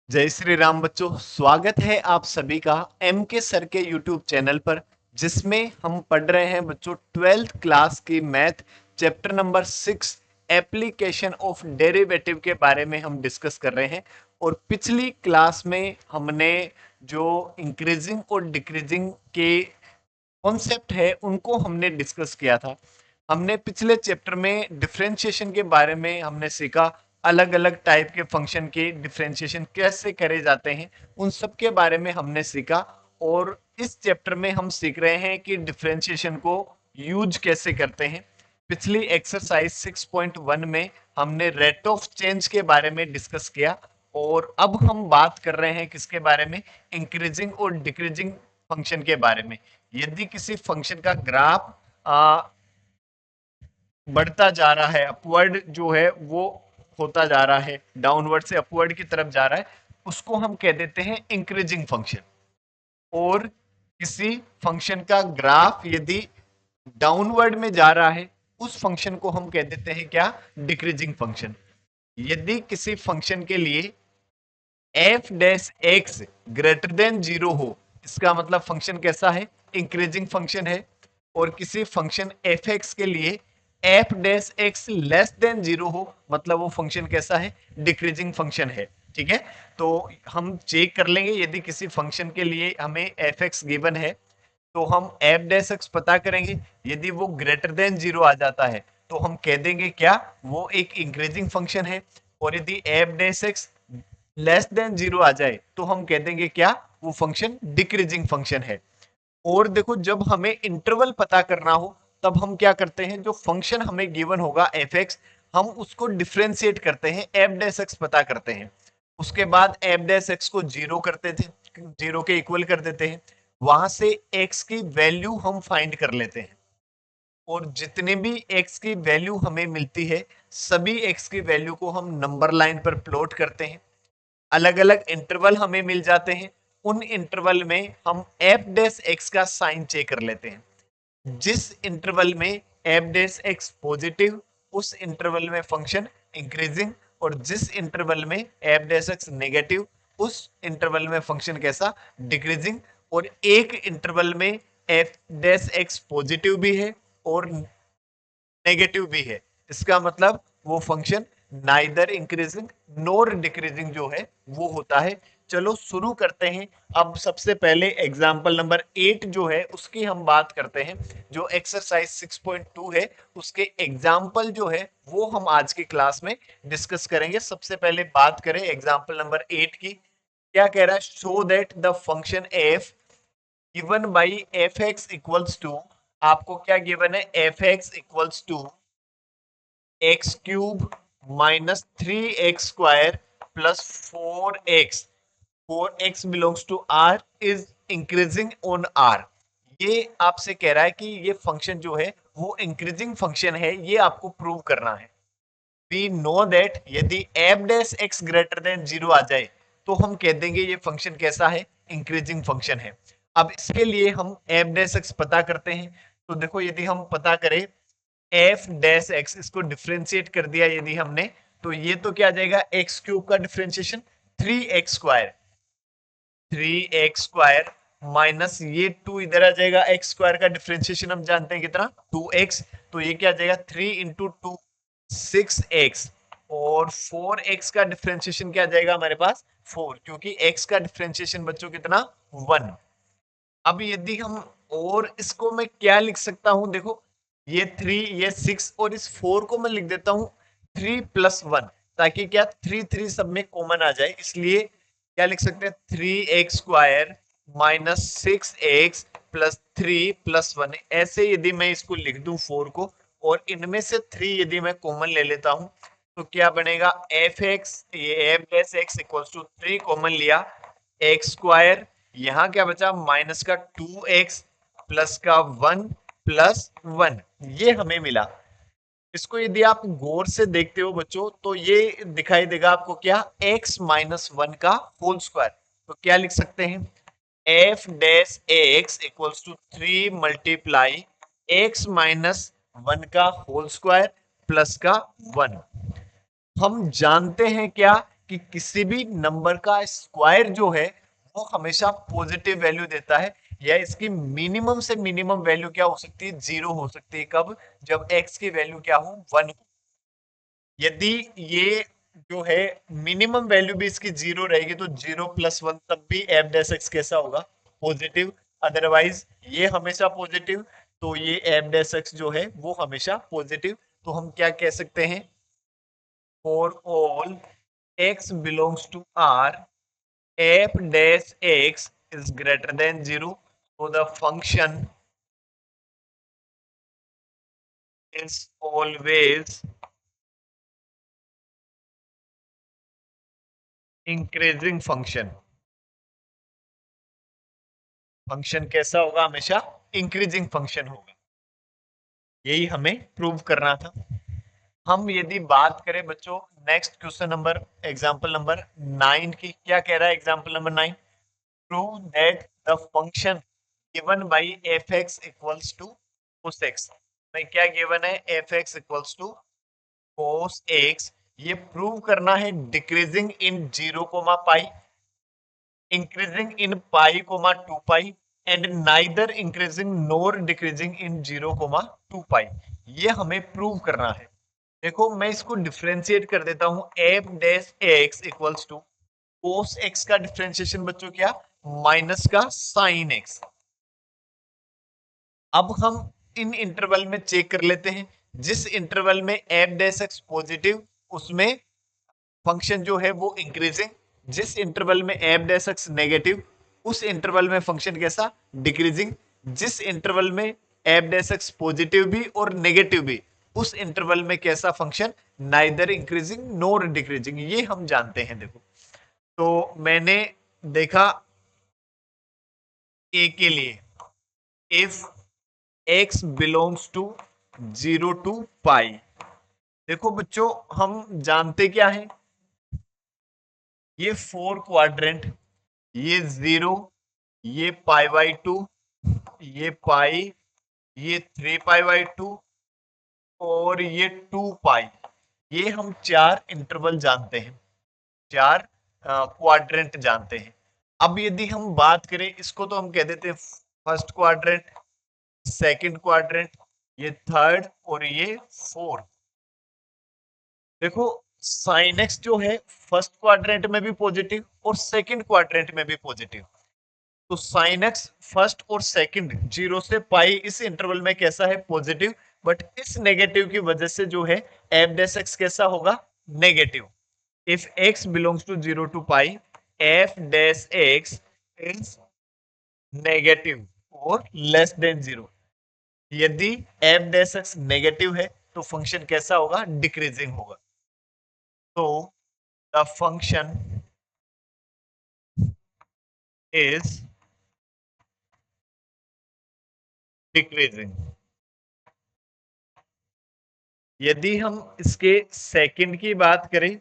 जय श्री राम बच्चों, स्वागत है आप सभी का एम के सर के यूट्यूब चैनल पर, जिसमें हम पढ़ रहे हैं बच्चों 12th क्लास की math chapter number 6 application of derivative के बारे में हम डिस्कस कर रहे हैं। और पिछली क्लास में हमने जो इंक्रीजिंग और डिक्रीजिंग के कॉन्सेप्ट है उनको हमने डिस्कस किया था। हमने पिछले चैप्टर में डिफरेंशिएशन के बारे में हमने सीखा, अलग अलग टाइप के फंक्शन के डिफरेंशिएशन कैसे करे जाते हैं उन सब के बारे में हमने सीखा। और इस चैप्टर में हम सीख रहे हैं कि डिफरेंशिएशन को यूज कैसे करते हैं। पिछली एक्सरसाइज 6.1 में हमने रेट ऑफ चेंज के बारे में डिस्कस किया, और अब हम बात कर रहे हैं किसके बारे में, इंक्रीजिंग और डिक्रीजिंग फंक्शन के बारे में। यदि किसी फंक्शन का ग्राफ बढ़ता जा रहा है, अपवर्ड जो है वो होता जा रहा है, डाउनवर्ड से अपवर्ड की तरफ जा रहा है, उसको हम कह देते हैं इंक्रीजिंग फंक्शन। और किसी फंक्शन का ग्राफ यदि डाउनवर्ड में जा रहा है, उस फंक्शन को हम कह देते हैं क्या, डिक्रीजिंग फंक्शन। यदि किसी फंक्शन के लिए F dash x greater than zero हो, इसका मतलब फंक्शन कैसा है, इंक्रीजिंग फंक्शन है। और किसी फंक्शन एफ एक्स के लिए F dash x less than zero हो, मतलब वो फंक्शन कैसा है, डिक्रीजिंग फंक्शन है। ठीक है, तो हम चेक कर लेंगे, यदि किसी फंक्शन के लिए हमें एफ एक्स गिवन है तो हम एफ डैश एक्स पता करेंगे। यदि वो ग्रेटर देन जीरो आ जाता है तो हम कह देंगे क्या, वो एक इंक्रीजिंग फंक्शन है। और यदि f dash x less than zero आ जाए तो हम कह देंगे क्या, वो फंक्शन डिक्रीजिंग फंक्शन है। और देखो, जब हमें इंटरवल पता करना हो तब हम क्या करते हैं, जो फंक्शन हमें गिवन होगा एफ एक्स, हम उसको डिफ्रेंशिएट करते हैं, एफ डैश एक्स पता करते हैं। उसके बाद एफ डैश एक्स को जीरो करते थे, जीरो के इक्वल कर देते हैं, वहां से एक्स की वैल्यू हम फाइंड कर लेते हैं। और जितने भी एक्स की वैल्यू हमें मिलती है, सभी एक्स की वैल्यू को हम नंबर लाइन पर प्लॉट करते हैं। अलग अलग इंटरवल हमें मिल जाते हैं, उन इंटरवल में हम एफ डैश एक्स का साइन चेक कर लेते हैं। जिस इंटरवल में एफ डैश एक्स पॉजिटिव, उस इंटरवल में फंक्शन इंक्रीजिंग। और जिस इंटरवल में एफ डैश एक्स नेगेटिव, उस इंटरवल में फंक्शन कैसा, डिक्रीजिंग। और एक इंटरवल में एफ डैश एक्स पॉजिटिव भी है और नेगेटिव भी है, इसका मतलब वो फंक्शन नाइदर इंक्रीजिंग नोर डिक्रीजिंग जो है वो होता है। चलो शुरू करते हैं। अब सबसे पहले एग्जांपल नंबर 8 जो है उसकी हम बात करते हैं। जो एक्सरसाइज 6.2 है उसके एग्जांपल जो है वो हम आज की क्लास में डिस्कस करेंगे। सबसे पहले बात करें एग्जांपल नंबर 8 की। क्या कह रहा है, show that the function F given by F X equals to, आपको क्या गिवन है, F X equals to X cube minus 3x² plus 4x, 4x belongs to R is increasing on R. ये आपसे कह रहा है कि ये फंक्शन जो है वो इंक्रीजिंग फंक्शन है, ये आपको प्रूव करना है। वी नो दैट यदि f dash x greater than zero आ जाए तो हम कह देंगे ये फंक्शन कैसा है, इंक्रीजिंग फंक्शन है। अब इसके लिए हम एफ डैश एक्स पता करते हैं। तो देखो, यदि हम पता करें एफ डैश एक्स, इसको डिफ्रेंशिएट कर दिया यदि हमने, तो ये तो क्या आ जाएगा, एक्स क्यूब का डिफ्रेंशिएशन 3x², 3x² माइनस ये 2 इधर आ जाएगा, x² का डिफ्रेंशिएशन हम जानते हैं कितना, 2x। तो ये क्या आ जाएगा, 3 इंटू 2 6x। और 4x का डिफ्रेंशिएशन क्या आ जाएगा हमारे पास, 4, क्योंकि x का डिफ्रेंशिएशन बच्चों कितना, 1। अब यदि हम, और इसको मैं क्या लिख सकता हूं, देखो ये 3 ये 6 और इस 4 को मैं लिख देता हूं 3 प्लस 1, ताकि क्या 3 3 सब में कॉमन आ जाए। इसलिए क्या लिख सकते हैं, 3x² minus 6x plus 3 plus 1। ऐसे यदि मैं इसको लिख दूं 4 को, और इनमें से 3 यदि मैं कॉमन ले लेता हूं, तो क्या बनेगा, एफ एक्स, ये F dash X equals to 3 common लिया, x², यहां क्या बचा, माइनस का 2x प्लस का 1 प्लस 1, ये हमें मिला। इसको यदि आप गौर से देखते हो बच्चों, तो ये दिखाई देगा आपको क्या, x माइनस 1 का होल स्क्वायर। तो क्या लिख सकते हैं, F dash X equals to 3 multiply X minus 1 का होल स्क्वायर प्लस का 1। हम जानते हैं क्या, कि किसी भी नंबर का स्क्वायर जो है वो हमेशा पॉजिटिव वैल्यू देता है, या इसकी मिनिमम से मिनिमम वैल्यू क्या हो सकती है, 0 हो सकती है। कब? जब x की वैल्यू क्या हो, 1 हो। यदि ये जो है मिनिमम वैल्यू भी इसकी 0 रहेगी तो 0 + 1 तब भी f डैश x कैसा होगा, पॉजिटिव। अदरवाइज ये हमेशा पॉजिटिव, तो ये f डैश x जो है वो हमेशा पॉजिटिव। तो हम क्या कह सकते हैं, for all x belongs to R f dash x is greater than 0, so the function is always increasing function। Function कैसा होगा, हमेशा इंक्रीजिंग फंक्शन होगा। यही हमें प्रूव करना था। हम यदि बात करें बच्चों next question number, example number 9 की, क्या कह रहा है example number 9, prove that the function given by f(x) equals to cos x। भाई क्या गिवन है, f(x) equals to cos x। ये प्रूव करना है decreasing in 0, increasing in pi comma 2 pi and neither increasing nor decreasing in 0 2 pi। ये हमें prove करना है। देखो मैं इसको डिफरेंशिएट कर देता हूं, f dash x equals to cos x का डिफरेंशिएशन बच्चों क्या, माइनस का sin x। अब हम इन इंटरवल में चेक कर लेते हैं, जिस इंटरवल में f डैश x पॉजिटिव उसमें फंक्शन जो है वो इंक्रीजिंग, जिस इंटरवल में f डैश x नेगेटिव उस इंटरवल में फंक्शन कैसा, डिक्रीजिंग, जिस इंटरवल में f डैश x पॉजिटिव भी और नेगेटिव भी उस इंटरवल में कैसा फंक्शन, नाइदर इंक्रीजिंग नोर डिक्रीजिंग। ये हम जानते हैं। देखो तो मैंने देखा a के लिए, if x belongs to 0 to pi. देखो बच्चों हम जानते क्या है, ये 4 क्वाड्रेंट, ये 0, ये π/2, ये पाई, ये 3π/2 और ये 2 पाई। ये हम 4 इंटरवल जानते हैं, 4 क्वाड्रेंट जानते हैं। अब यदि हम बात करें इसको, तो हम कह देते हैं फर्स्ट क्वाड्रेंट, सेकंड क्वाड्रेंट, ये थर्ड और ये फोर्थ। देखो साइन एक्स जो है फर्स्ट क्वाड्रेंट में भी पॉजिटिव और सेकंड क्वाड्रेंट में भी पॉजिटिव। तो साइन एक्स फर्स्ट और सेकंड 0 से पाई इस इंटरवल में कैसा है, पॉजिटिव। बट इस नेगेटिव की वजह से जो है एफ डैश एक्स कैसा होगा, negative. If X belongs to 0 to pi, F dash X is negative और लेस देन 0। यदि एफ डैश एक्स नेगेटिव है तो फंक्शन कैसा होगा, डिक्रीजिंग होगा। तो द फंक्शन इज डिक्रीजिंग। यदि हम इसके सेकंड की बात करें,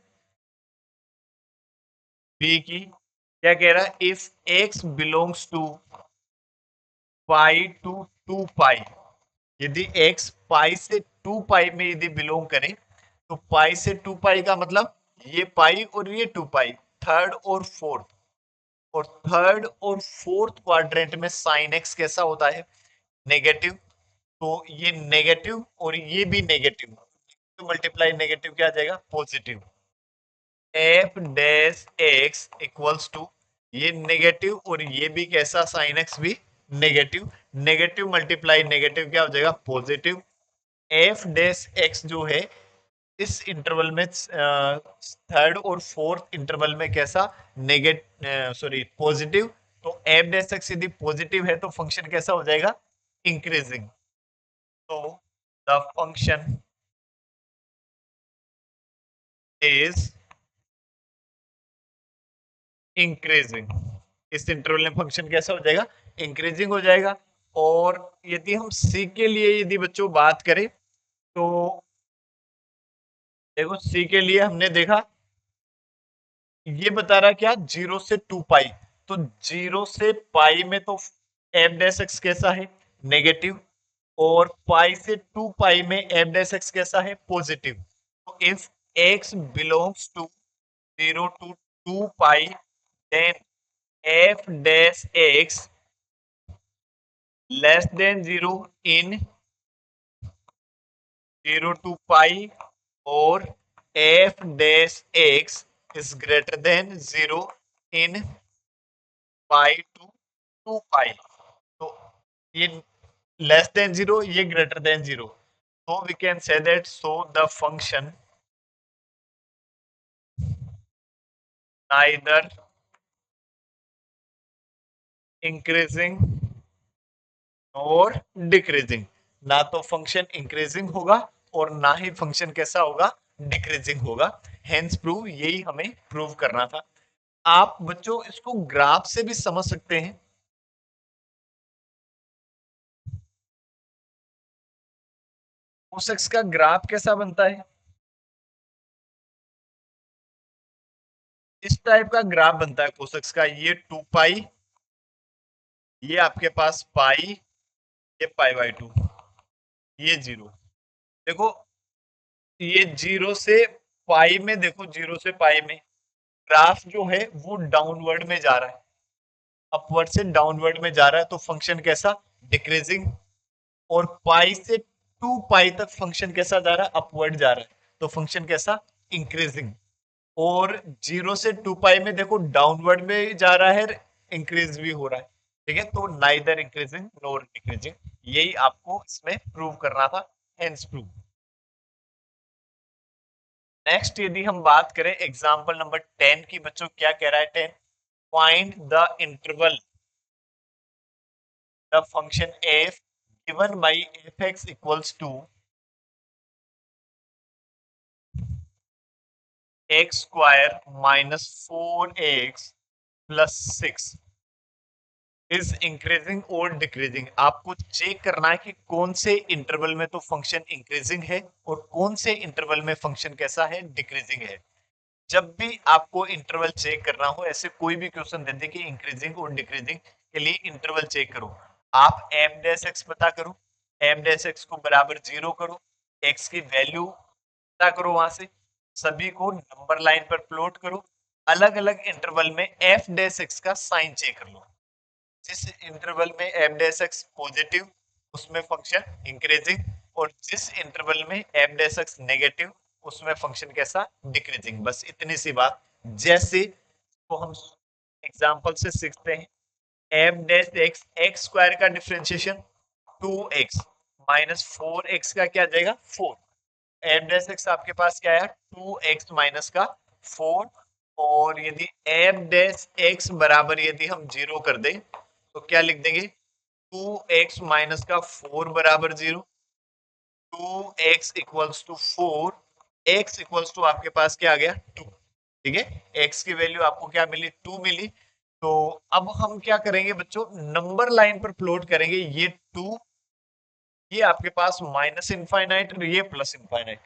बी की, क्या कह रहा है, if X belongs to pi to 2 pi. यदि x पाई से 2 पाई में यदि बिलोंग करे, तो पाई से 2 पाई का मतलब ये पाई और ये 2 पाई, थर्ड और फोर्थ। और थर्ड और फोर्थ क्वाड्रेंट में साइन एक्स कैसा होता है, नेगेटिव। तो ये नेगेटिव और ये भी नेगेटिव, तो मल्टीप्लाई नेगेटिव क्या आ जाएगा, positive. F dash X equals to, ये नेगेटिव और ये भी कैसा, साइन एक्स भी नेगेटिव, नेगेटिव मल्टीप्लाई नेगेटिव क्या हो जाएगा, पॉजिटिव। एफ डैश एक्स जो है इस इंटरवल में थर्ड और फोर्थ इंटरवल में कैसा, नेगेटिव, सॉरी पॉजिटिव। तो एफ डैश एक्स यदि पॉजिटिव है तो फंक्शन कैसा हो जाएगा, इंक्रीजिंग। तो द फंक्शन इज इंक्रीजिंग। इस इंटरवल में फंक्शन कैसा हो जाएगा, इंक्रीजिंग हो जाएगा। और यदि हम सी के लिए यदि बच्चों बात करें, तो देखो सी के लिए हमने देखा, ये बता रहा क्या, 0 से 2 पाई। तो 0 से पाई में तो एफ डैश एक्स कैसा है, नेगेटिव। और पाई से 2 पाई में एफ डैश एक्स कैसा है, पॉजिटिव। तो if X belongs to 0 to 2 pi, then f dash x less than 0 in 0 to pi, or f dash x is greater than 0 in pi to 2 pi. तो ये less than 0, ये greater than 0. So we can say that, so the function neither increasing और decreasing, ना तो function increasing होगा और ना ही function कैसा होगा, डिक्रीजिंग होगा. हेंस प्रूव, यही हमें प्रूव करना था. आप बच्चों इसको ग्राफ से भी समझ सकते हैं. कोसेक्स का ग्राफ कैसा बनता है, इस टाइप का ग्राफ बनता है कोसेक्स का. ये 2 पाई, ये आपके पास पाई, ये पाई बाई 2, ये 0. देखो ये 0 से पाई में, देखो 0 से पाई में ग्राफ जो है वो डाउनवर्ड में जा रहा है, अपवर्ड से डाउनवर्ड में जा रहा है. तो फंक्शन कैसा, डिक्रीजिंग. और पाई से 2 पाई तक फंक्शन कैसा जा रहा है, अपवर्ड जा रहा है. तो फंक्शन कैसा, इंक्रीजिंग. और 0 से 2 पाई में देखो डाउनवर्ड में जा रहा है, इंक्रीज भी हो रहा है. ठीक है, तो नाइदर इंक्रीजिंग नॉर डिक्रीजिंग, यही आपको इसमें प्रूव करना था. Hence prove. नेक्स्ट यदि हम बात करें एग्जांपल नंबर 10 की, बच्चों क्या कह रहा है 10, find the interval the function f given by fx equals to x square minus 4x plus 6 is increasing और डिक्रीजिंग. आपको चेक करना है कि कौन से इंटरवल में तो फंक्शन इंक्रीजिंग है और कौन से इंटरवल में फंक्शन कैसा है, डिक्रीजिंग है. जब भी आपको इंटरवल चेक करना हो, ऐसे कोई भी क्वेश्चन दे दे कि इंक्रीजिंग और डिक्रीजिंग के लिए इंटरवल चेक करो, आप एफ डैश एक्स पता करो, एफ डैश एक्स को बराबर 0 करो, एक्स की वैल्यू पता करो, वहां से सभी को नंबर लाइन पर प्लॉट करो, अलग अलग इंटरवल में एफ डैश एक्स का साइन चेक कर लो. जिस इंटरवल में एफ डैश एक्स पॉजिटिव, उसमें फंक्शन इंक्रीजिंग, और जिस इंटरवल में एफ डैश एक्स नेगेटिव, उसमें फंक्शन कैसा, डिक्रीजिंग. बस इतनी सी बात. जैसे तो हम एग्जांपल से सीखते हैं, F dash x, x square का डिफरेंशिएशन 2x माइनस 4x का क्या जाएगा, 4. एफ डैश एक्स आपके पास क्या है, 2x माइनस का 4. और यदि एफ डैश एक्स बराबर यदि हम 0 कर दें तो क्या लिख देंगे, 2x माइनस का 4 बराबर 0, 2x equals to 4, x equals to आपके पास क्या आ गया, 2. ठीक है, x की वैल्यू आपको क्या मिली, 2 मिली. तो अब हम क्या करेंगे बच्चों, नंबर लाइन पर प्लॉट करेंगे. ये 2, ये आपके पास माइनस इनफाइनाइट और ये प्लस इनफाइनाइट.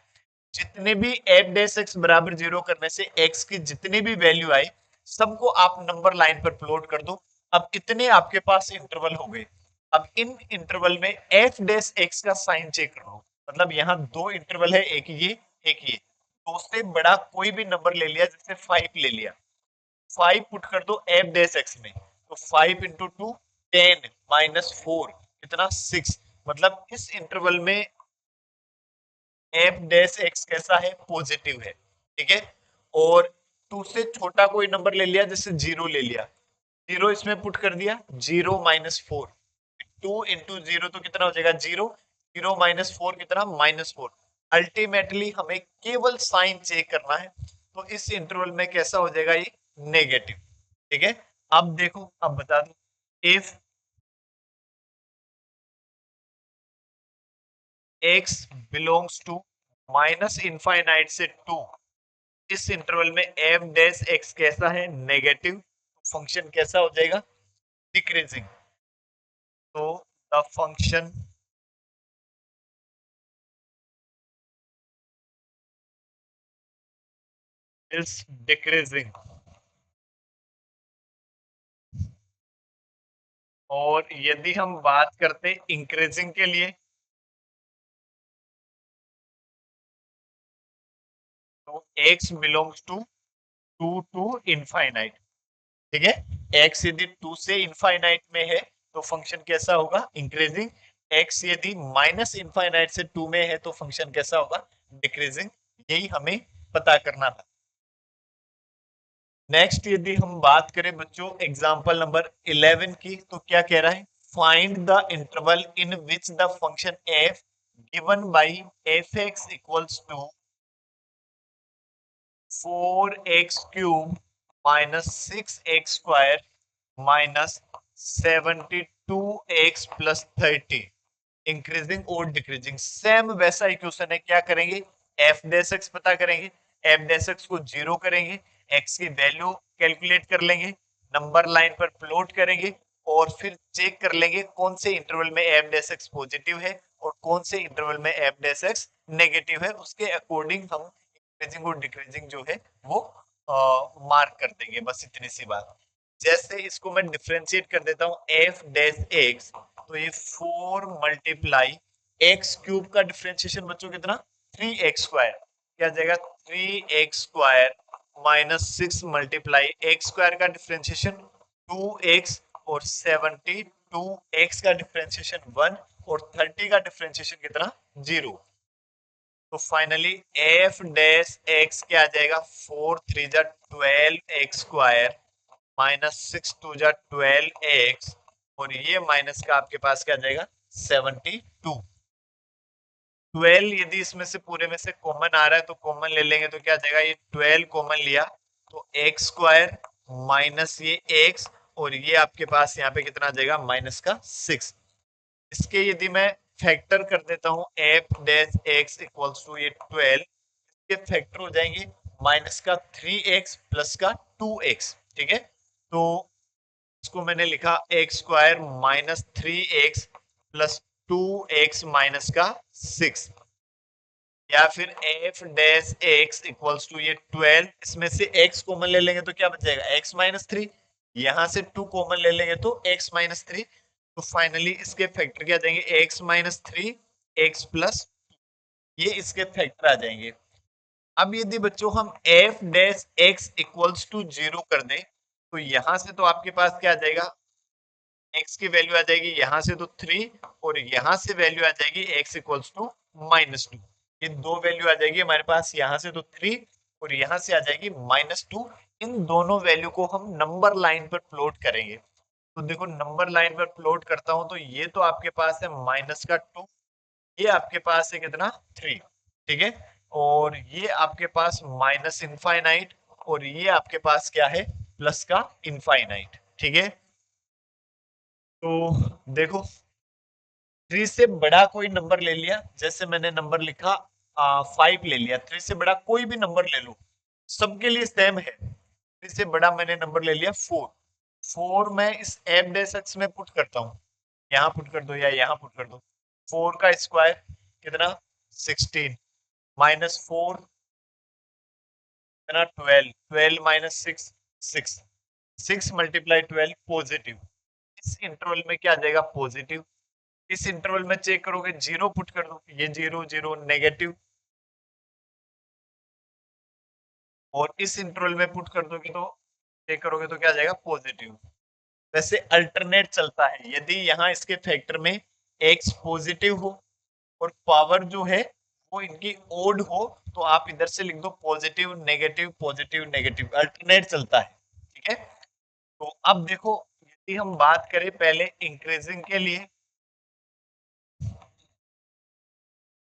जितने भी एफ डैश एक्स बराबर 0 करने से x की जितनी भी वैल्यू आई, सबको आप नंबर लाइन पर प्लॉट कर दो. अब कितने आपके पास इंटरवल हो गए, अब इन इंटरवल में एफ डैश एक्स का साइन चेक कर लो. मतलब यहाँ दो इंटरवल है, एक ये एक ये, तो उससे बड़ा कोई भी नंबर ले लिया, जैसे 5 ले लिया, 5 पुट कर दो एफ डैश एक्स में, तो 5 इंटू 2 10 माइनस 4 कितना 6. मतलब इस इंटरवल में एफ डैश एक्स कैसा है, पॉजिटिव है. ठीक है, और 2 से छोटा कोई नंबर ले लिया, जैसे 0 ले लिया, 0 इसमें पुट कर दिया, 0 माइनस 4, 2 इंटू 0 तो कितना हो जाएगा 0, 0 माइनस 4 कितना, माइनस 4. अल्टीमेटली हमें केवल साइन चेक करना है, तो इस इंटरवल में कैसा हो जाएगा, ये नेगेटिव. ठीक है, अब देखो, अब बता दो, if x belongs to minus infinite से 2, इस इंटरवल में एफ डैश एक्स कैसा है, नेगेटिव, फंक्शन कैसा हो जाएगा, डिक्रीजिंग. तो द फंक्शन इज डिक्रीजिंग. और यदि हम बात करते इंक्रीजिंग के लिए, तो x belongs to 2 to infinite, ठीक है। x यदि 2 से इनफाइनाइट में है तो फंक्शन कैसा होगा, इंक्रीजिंग। x यदि माइनस इनफाइनाइट से 2 में है तो फंक्शन कैसा होगा, डिक्रीजिंग। यही हमें पता करना था। नेक्स्ट यदि हम बात करें बच्चों एग्जांपल नंबर 11 की, तो क्या कह रहा है, find the interval in which the function f given by f(x) equals to 4x cube minus 6x square minus 72x plus 30 increasing और डिक्रीजिंग। सेम वैसा इक्वेशन है, क्या करेंगे, एफ डैश एक्स पता करेंगे, एफ डैश एक्स को zero करेंगे, X की वैल्यू कैलकुलेट कर लेंगे, नंबर लाइन पर प्लॉट करेंगे और फिर चेक कर लेंगे कौन से इंटरवल में एफ डैश एक्स पॉजिटिव है और कौन से इंटरवल में एफ डैश एक्स नेगेटिव है। उसके अकॉर्डिंग हम इंक्रीजिंग और डिक्रीजिंग जो है वो मार्क कर देंगे। बस इतनी सी बात। जैसे इसको मैं डिफरेंशिएट कर देता हूं एफ डैश एक्स, तो ये 4 मल्टीप्लाई एक्स क्यूब का डिफरेंशिएशन बच्चों कितना, 3x स्क्वायर, क्या जाएगा 3x square minus 6 multiply x square का डिफरेंशिएशन 2x और 72x का डिफरेंशिएशन 1 और 30 का डिफरेंशिएशन कितना 0। तो फाइनली एफ डैश एक्स क्या आ जाएगा, 4 3 जा 12 एक्स स्क्वायर माइनस 6 2 जा 12 एक्स और ये माइनस का आपके पास क्या जाएगा 72। 12 यदि इसमें से पूरे में से कॉमन आ रहा है तो कॉमन ले लेंगे, तो क्या जाएगा, ये 12 कॉमन लिया तो एक्स स्क्वायर माइनस ये एक्स और ये आपके पास यहाँ पे कितना आ जाएगा माइनस का 6। इसके यदि मैं फैक्टर कर देता हूं F dash X equals to ये 12, के फैक्टर हो जाएंगे माइनस का 3x प्लस का 2x, ठीक है। तो इसको मैंने लिखा X square minus 3x plus 2x minus का 6, या फिर F dash X equals to ये 12, इसमें से x कॉमन ले लेंगे तो क्या बच जाएगा x माइनस 3, यहां से 2 कॉमन ले लेंगे तो x माइनस 3। तो फाइनली इसके फैक्टर क्या जाएंगे x माइनस 3 x प्लस, ये इसके फैक्टर आ जाएंगे। अब यदि बच्चों हम F dash X equals to 0 कर दें तो यहां से तो आपके पास क्या आ जाएगा, x की वैल्यू आ जाएगी यहां से तो 3 और यहां से वैल्यू आ जाएगी x इक्वल्स टू -2। ये दो वैल्यू आ जाएगी हमारे पास, यहां से तो 3 और यहां से आ जाएगी -2। इन दोनों वैल्यू को हम नंबर लाइन पर प्लॉट करेंगे। तो देखो नंबर लाइन पर प्लॉट करता हूं तो ये तो आपके पास है माइनस का 2, ये आपके पास है कितना 3, ठीक है। और ये आपके पास माइनस इनफाइनाइट और ये आपके पास क्या है प्लस का इनफाइनाइट, ठीक है। तो देखो 3 से बड़ा कोई नंबर ले लिया, जैसे मैंने नंबर लिखा 5 ले लिया, 3 से बड़ा कोई भी नंबर ले लो, सबके लिए सेम है। 3 से बड़ा मैंने नंबर ले लिया 4, 4 मैं इस एफ डैश एक्स में पुट करता हूँ, यहाँ पुट कर दो या यहाँ पुट कर दो। 4 का स्क्वायर कितना 16 माइनस 4 कितना 12, 12 माइनस 6 6, 6 मल्टीप्लाई 12 पॉजिटिव। इस इंटरवल में क्या आ जाएगा पॉजिटिव। इस इंटरवल में चेक करोगे 0 पुट कर दो, ये 0 0 नेगेटिव, और इस इंटरवल में पुट कर दोगे तो चेक करोगे तो क्या आ जाएगा पॉजिटिव। वैसे अल्टरनेट चलता है, यदि यहाँ इसके फैक्टर में x पॉजिटिव हो और पावर जो है वो इनकी ओड हो तो आप इधर से लिख दो positive negative positive negative, alternate चलता है, ठीक है। तो अब देखो यदि हम बात करें पहले इंक्रीजिंग के लिए,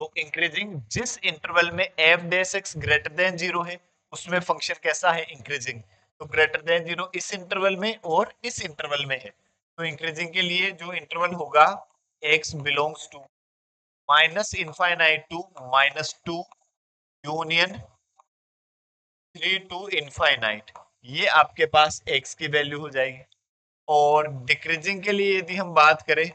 तो इंक्रीजिंग जिस इंटरवल में F dash x greater then 0 है उसमें फंक्शन कैसा है इंक्रीजिंग। तो ग्रेटर देन 0 इस इंटरवल में और इस इंटरवल में है, तो इंक्रीजिंग के लिए जो इंटरवल होगा x belongs to minus infinite to -2 union 3 to infinite, ये आपके पास x की वैल्यू हो जाएगी। और डिक्रीजिंग के लिए यदि हम बात करें,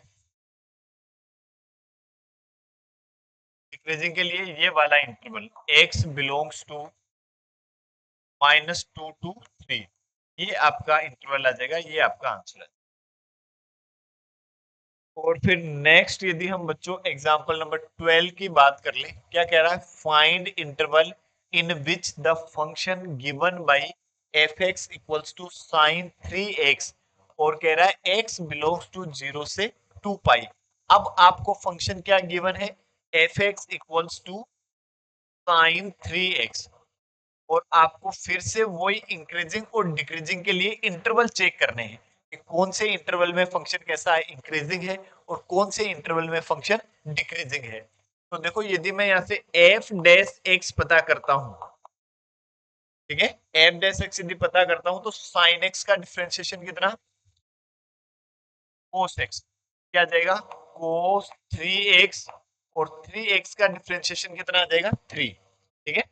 डिक्रीजिंग के लिए ये वाला interval x belongs to -2 to 3, ये आपका इंटरवल आ जाएगा, ये आपका आंसर है। और फिर नेक्स्ट यदि हम बच्चों एग्जांपल नंबर 12 की बात कर ले, क्या कह रहा है, find interval in which the function given by F X equals to sine 3x और कह रहा है x बिलोंग्स टू 0 से 2 पाई। अब आपको फंक्शन क्या गिवन है, F X equals to sine 3x और आपको फिर से वही इंक्रीजिंग और डिक्रीजिंग के लिए इंटरवल चेक करने हैं कि कौन से इंटरवल में फंक्शन कैसा है, इंक्रीजिंग है, और कौन से इंटरवल में फंक्शन डिक्रीजिंग है। तो देखो यदि मैं यहाँ से एफ डैश एक्स पता करता हूं, ठीक है, एफ डैश एक्स यदि पता करता हूं तो साइन एक्स का डिफरेंशिएशन कितना, कोस एक्स, क्या जाएगा कोस 3x, और 3x का डिफरेंशिएशन कितना आ जाएगा 3, ठीक है।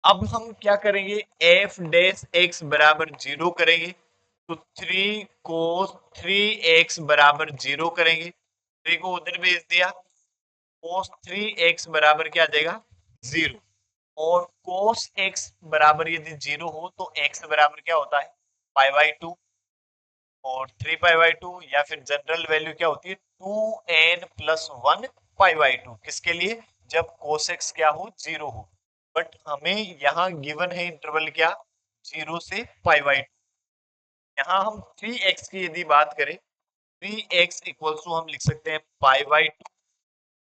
अब हम क्या करेंगे, एफ डैश एक्स बराबर 0 करेंगे, तो 3 कोस 3x बराबर 0 करेंगे, 3 को उधर भेज दिया, कोस 3x बराबर क्या आ जाएगा 0, और कोस x बराबर यदि 0 हो तो x बराबर क्या होता है पाई बाई 2, और 3 पाई बाई 2, या फिर जनरल वैल्यू क्या होती है 2n प्लस 1 पाई बाई 2, किसके लिए, जब कोस एक्स क्या हो 0 हो। बट हमें यहाँ गिवन है इंटरवल क्या, 0 से पाई बाई 2। यहाँ हम 3x की यदि बात करें, 3x इक्वल्स टू हम लिख सकते हैं पाई बाई 2,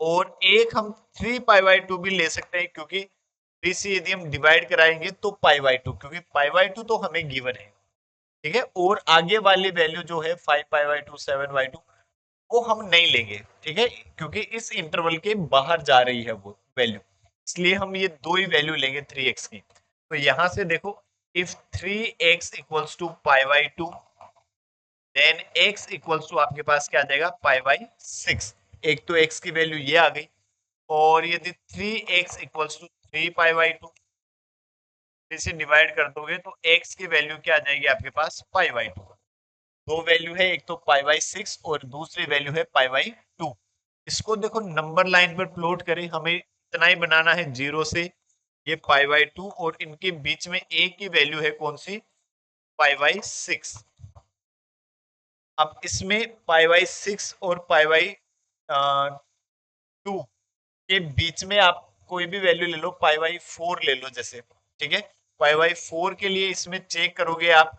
और एक हम 3 पाई बाई 2 भी ले सकते हैं, क्योंकि 3 से यदि हम डिवाइड कराएंगे तो पाई बाई 2, क्योंकि पाई बाई 2 तो हमें गिवन है, ठीक है। और आगे वाली वैल्यू जो है 5 पाई बाई 2, 7 बाई 2, वो हम नहीं लेंगे, ठीक है, क्योंकि इस इंटरवल के बाहर जा रही है वो वैल्यू, इसलिए हम ये दो ही वैल्यू लेंगे 3x की। तो यहां से देखो, if 3x equals to pi by 2, then x equals to आपके पास क्या आ जाएगा पाई बाई 6। एक तो x की वैल्यू ये आ गई, और यदि 3x equals to 3 pi by 2, इसे डिवाइड कर दोगे तो x की वैल्यू क्या आ जाएगी आपके पास पाई बाई 2। दो वैल्यू है, एक तो पाई बाई 6 और दूसरी वैल्यू है पाई बाई 2। इसको देखो नंबर लाइन पर प्लॉट करें, हमें इतना ही बनाना है 0 से ये पाई बाई 2, और इनके बीच में एक ही वैल्यू है कौन सी, पाई बाई 6। अब इसमें पाई बाई 6 और पाई बाई 2 के बीच में आप कोई भी वैल्यू ले लो, पाई बाई 4 ले लो जैसे, ठीक है। पाई बाई 4 के लिए इसमें चेक करोगे आप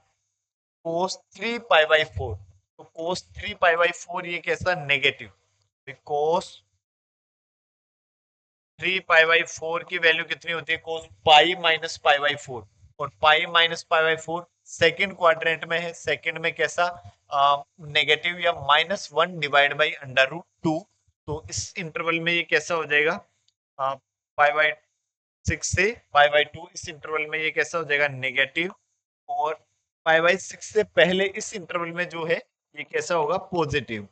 कोस 3 पाई बाई 4, तो कोस 3 पाई बाई 4 ये कैसा नेगेटिव, कोस 3 पाई बाई 4 की वैल्यू कितनी होती है, कोस पाई माइनस पाई बाई 4, और pi minus pi by 4 second quadrant में है, सेकेंड में कैसा नेगेटिव या -1 डिवाइड बाई अंडर रूट 2। तो इस इंटरवल में ये कैसा हो जाएगा, पाई बाई 6 से पाई बाई 2, इस इंटरवल में ये कैसा हो जाएगा नेगेटिव, और पाई बाई 6 से पहले इस इंटरवल में जो है ये कैसा होगा पॉजिटिव।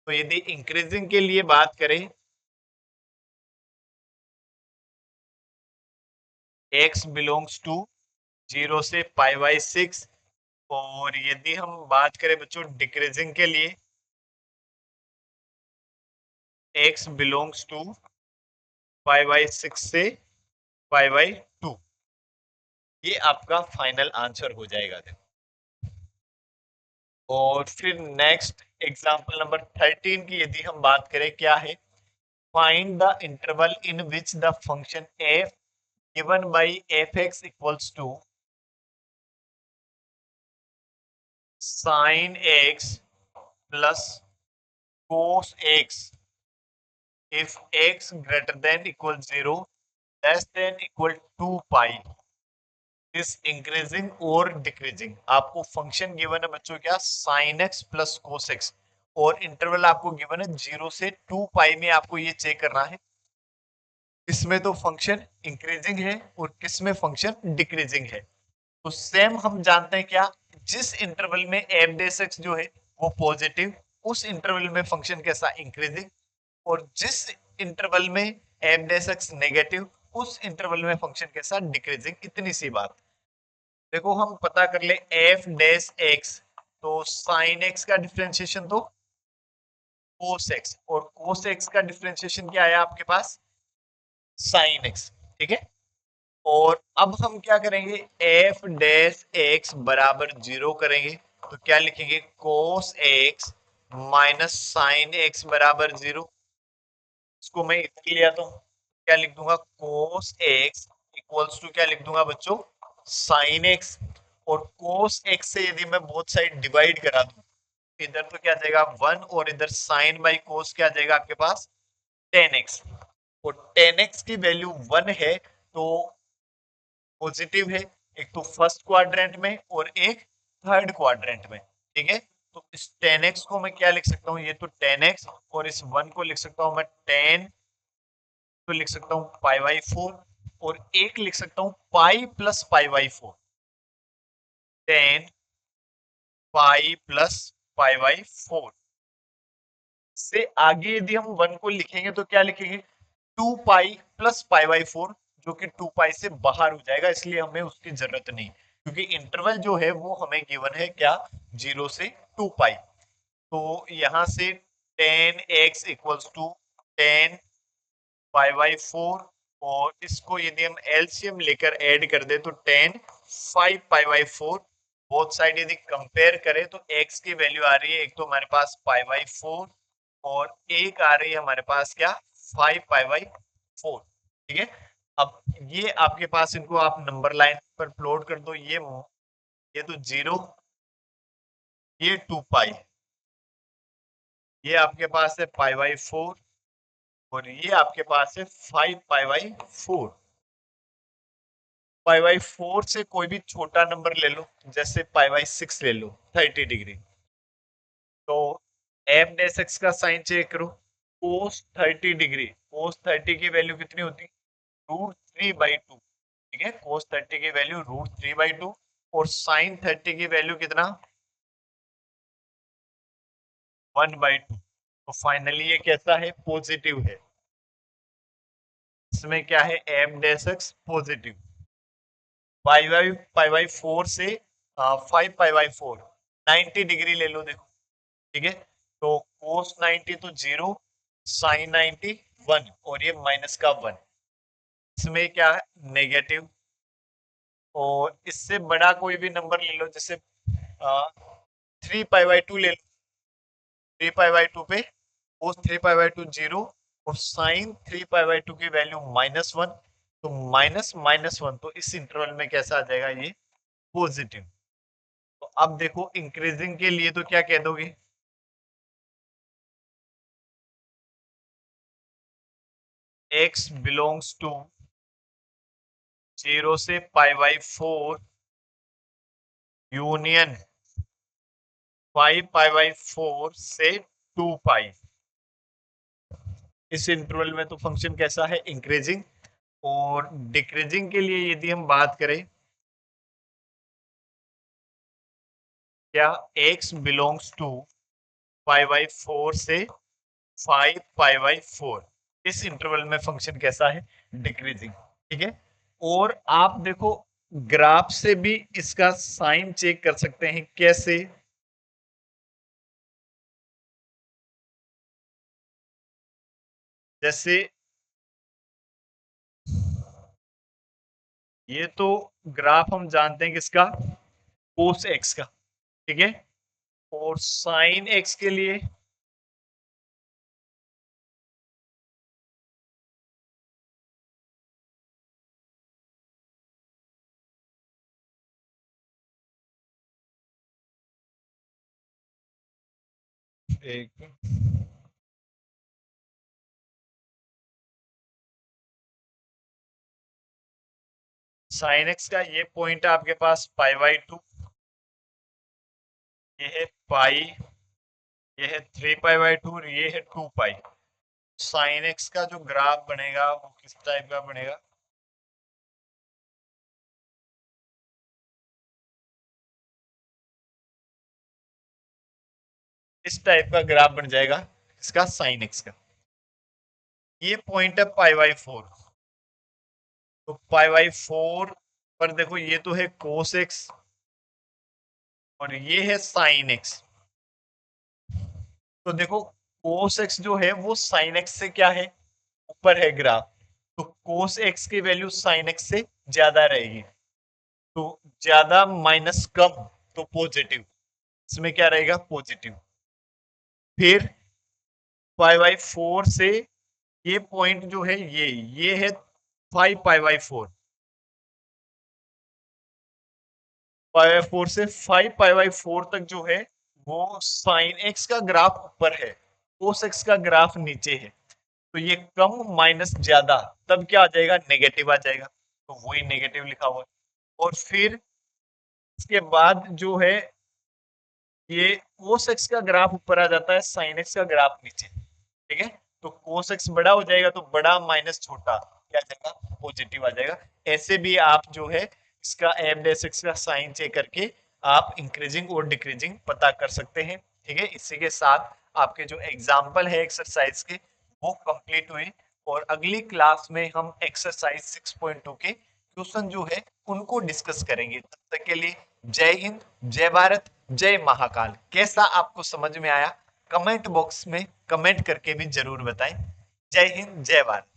तो यदि इंक्रीजिंग के लिए बात करें, x बिलोंग्स टू 0 से पाई बाई 6, और यदि हम बात करें बच्चों डिक्रीजिंग के लिए, x belongs to pi by 6 से पाई बाई 2, ये आपका फाइनल आंसर हो जाएगा। और फिर नेक्स्ट एग्जांपल नंबर 13 की यदि हम बात करें, क्या है, find the interval in which the function f given by fx equals to sin x plus cos x if x greater than equal 0 less than equal 2 pi is increasing और decreasing. आपको function given है बच्चों क्या, sin x plus cos x, और interval आपको given है 0 से 2 पाई में, आपको ये चेक करना है इसमें तो फंक्शन इंक्रीजिंग है और किसमें फंक्शन डिक्रीजिंग है। तो सेम हम जानते हैं क्या, जिस इंटरवल में एफ डेस एक्स जो है वो पॉजिटिव, उस इंटरवल में फंक्शन कैसा इंक्रीजिंग, और जिस इंटरवल में एफ डेस एक्स नेगेटिव, उस इंटरवल में फंक्शन कैसा डिक्रीजिंग। इतनी सी बात। देखो हम पता कर ले एफ डेस एक्स, तो साइन एक्स का डिफरेंशिएशन तो कोस एक्स, और कोस एक्स का डिफरेंशिएशन क्या आया आपके पास साइन एक्स, ठीक है। और अब हम क्या करेंगे, एफ डैश एक्स बराबर 0 करेंगे, तो क्या लिखेंगे cos x minus sine x बराबर 0। इसको मैं इधर ले आता हूं, क्या लिख दूंगा कोस एक्स इक्वल्स टू क्या लिख दूंगा बच्चों साइन एक्स, और cos x से यदि मैं बोथ साइड डिवाइड करा दूं, इधर तो क्या जाएगा 1 और इधर साइन बाई cos क्या जाएगा आपके पास 10x। और 10x की वैल्यू 1 है तो पॉजिटिव है, एक तो फर्स्ट क्वाड्रेंट में और एक थर्ड क्वाड्रेंट में, ठीक है। तो इस 10x को मैं क्या लिख सकता हूँ, ये तो 10x, और इस 1 को लिख सकता हूँ मैं 10, तो लिख सकता हूँ पाई बाई 4, और एक लिख सकता हूँ pi plus pi by 4, 10 pi plus pi by 4 से आगे यदि हम 1 को लिखेंगे तो क्या लिखेंगे 2 पाई प्लस पाई बाई 4, जो कि 2 पाई से बाहर हो जाएगा, इसलिए हमें उसकी जरूरत नहीं, क्योंकि इंटरवल जो है वो हमें गिवन है क्या 0 से 2 पाई। तो यहां से 10x equals to 10 pi by 4, और इसको यदि हम एलसीएम लेकर ऐड कर दे तो 10 5 पाई बाई 4, बोथ साइड यदि कंपेयर करें तो x की वैल्यू आ रही है, एक तो हमारे पास पाई बाई 4 और एक आ रही है हमारे पास क्या 5 पाई बाई 4, ठीक है। अब ये आपके पास, इनको आप नंबर लाइन पर प्लॉट कर दो, ये तो 0, ये 2 पाई, ये आपके पास है पाई बाई 4, और ये आपके पास है 5 पाई बाई 4। पाई बाई 4 से कोई भी छोटा नंबर ले लो, जैसे पाई बाई 6 ले लो 30 डिग्री, तो एम डेस एक्स का साइन चेक करो, कोस 30 डिग्री, कोस 30 की वैल्यू कितनी होती है √3/2, ठीक है, कोस 30 की वैल्यू √3/2, और साइन 30 की वैल्यू कितना 1/2। तो फाइनली ये कैसा है पॉजिटिव है, इसमें क्या है M dash X positive. Pi by 4 से 5 पाई बाई 4 90 डिग्री ले लो, देखो, ठीक है, तो कोस 90 तो 0, साइन 90 1, और ये माइनस का 1, इसमें क्या है नेगेटिव। और इससे बड़ा कोई भी नंबर ले लो, जैसे 3 पाई बाई 2 ले लो, 3 पाई बाई 2 पे कोस 3 पाई बाई 2 0, और साइन 3 पाई बाई 2 की वैल्यू -1, तो -1, तो इस इंटरवल में कैसा आ जाएगा ये पॉजिटिव। तो अब देखो इंक्रीजिंग के लिए तो क्या कह दोगे, x बिलोंग्स टू 0 से पाई बाई 4 यूनियन 5 पाई बाई 4 से 2 पाई। इस इंटरवल में तो फंक्शन कैसा है इंक्रीजिंग। और डिक्रीजिंग के लिए यदि हम बात करें, क्या x belongs to pi by 4 से 5 पाई बाई 4, इस इंटरवल में फंक्शन कैसा है डिक्रीजिंग, ठीक है। और आप देखो ग्राफ से भी इसका साइन चेक कर सकते हैं, कैसे, जैसे ये तो ग्राफ हम जानते हैं किसका कोस एक्स का, ठीक है, और साइन एक्स के लिए एक साइन एक्स का ये पॉइंट है आपके पास पाई बाई 2, ये है पाई, ये है 3 पाई बाई 2, और ये है 2 पाई। साइन एक्स का जो ग्राफ बनेगा वो किस टाइप का बनेगा, इस टाइप का ग्राफ बन जाएगा इसका साइन एक्स का। ये पॉइंट है पाई बाई 4, तो पाई बाई 4 पर देखो ये तो है कोस एक्स और ये है साइन एक्स। तो देखो कोस एक्स जो है वो साइन एक्स से क्या है ऊपर है ग्राफ, तो कोस एक्स की वैल्यू साइन एक्स से ज्यादा रहेगी, तो ज्यादा माइनस कम, तो पॉजिटिव, इसमें क्या रहेगा पॉजिटिव। फिर पाई बाई 4 से ये पॉइंट जो है ये है 5 पाई बाई 4, π/4 से 5π/4 तक जो है वो साइन एक्स का ग्राफ ऊपर है, कोस एक्स का ग्राफ नीचे है। तो ये कम माइनस ज्यादा, तब क्या आ जाएगा, नेगेटिव आ जाएगा। तो वही नेगेटिव लिखा हुआ है। और फिर इसके बाद जो है ये कोस एक्स का ग्राफ ऊपर आ जाता है, साइन एक्स का ग्राफ नीचे। ठीक है, तो कोस एक्स बड़ा हो जाएगा तो बड़ा माइनस छोटा क्या आ जाएगा, पॉजिटिव आ जाएगा। ऐसे भी आप जो है इसका एफ डैश एक्स का साइन चेक करके आप इंक्रीजिंग और डिक्रीजिंग पता कर सकते हैं। ठीक है, इसी के साथ आपके जो एग्जाम्पल है एक्सरसाइज के वो कंप्लीट हुए, और अगली क्लास में हम एक्सरसाइज 6.2 के क्वेश्चन जो है उनको डिस्कस करेंगे। तब तक के लिए जय हिंद, जय भारत, जय महाकाल। कैसा आपको समझ में आया, कमेंट बॉक्स में कमेंट करके भी जरूर बताएं। जय हिंद, जय भारत।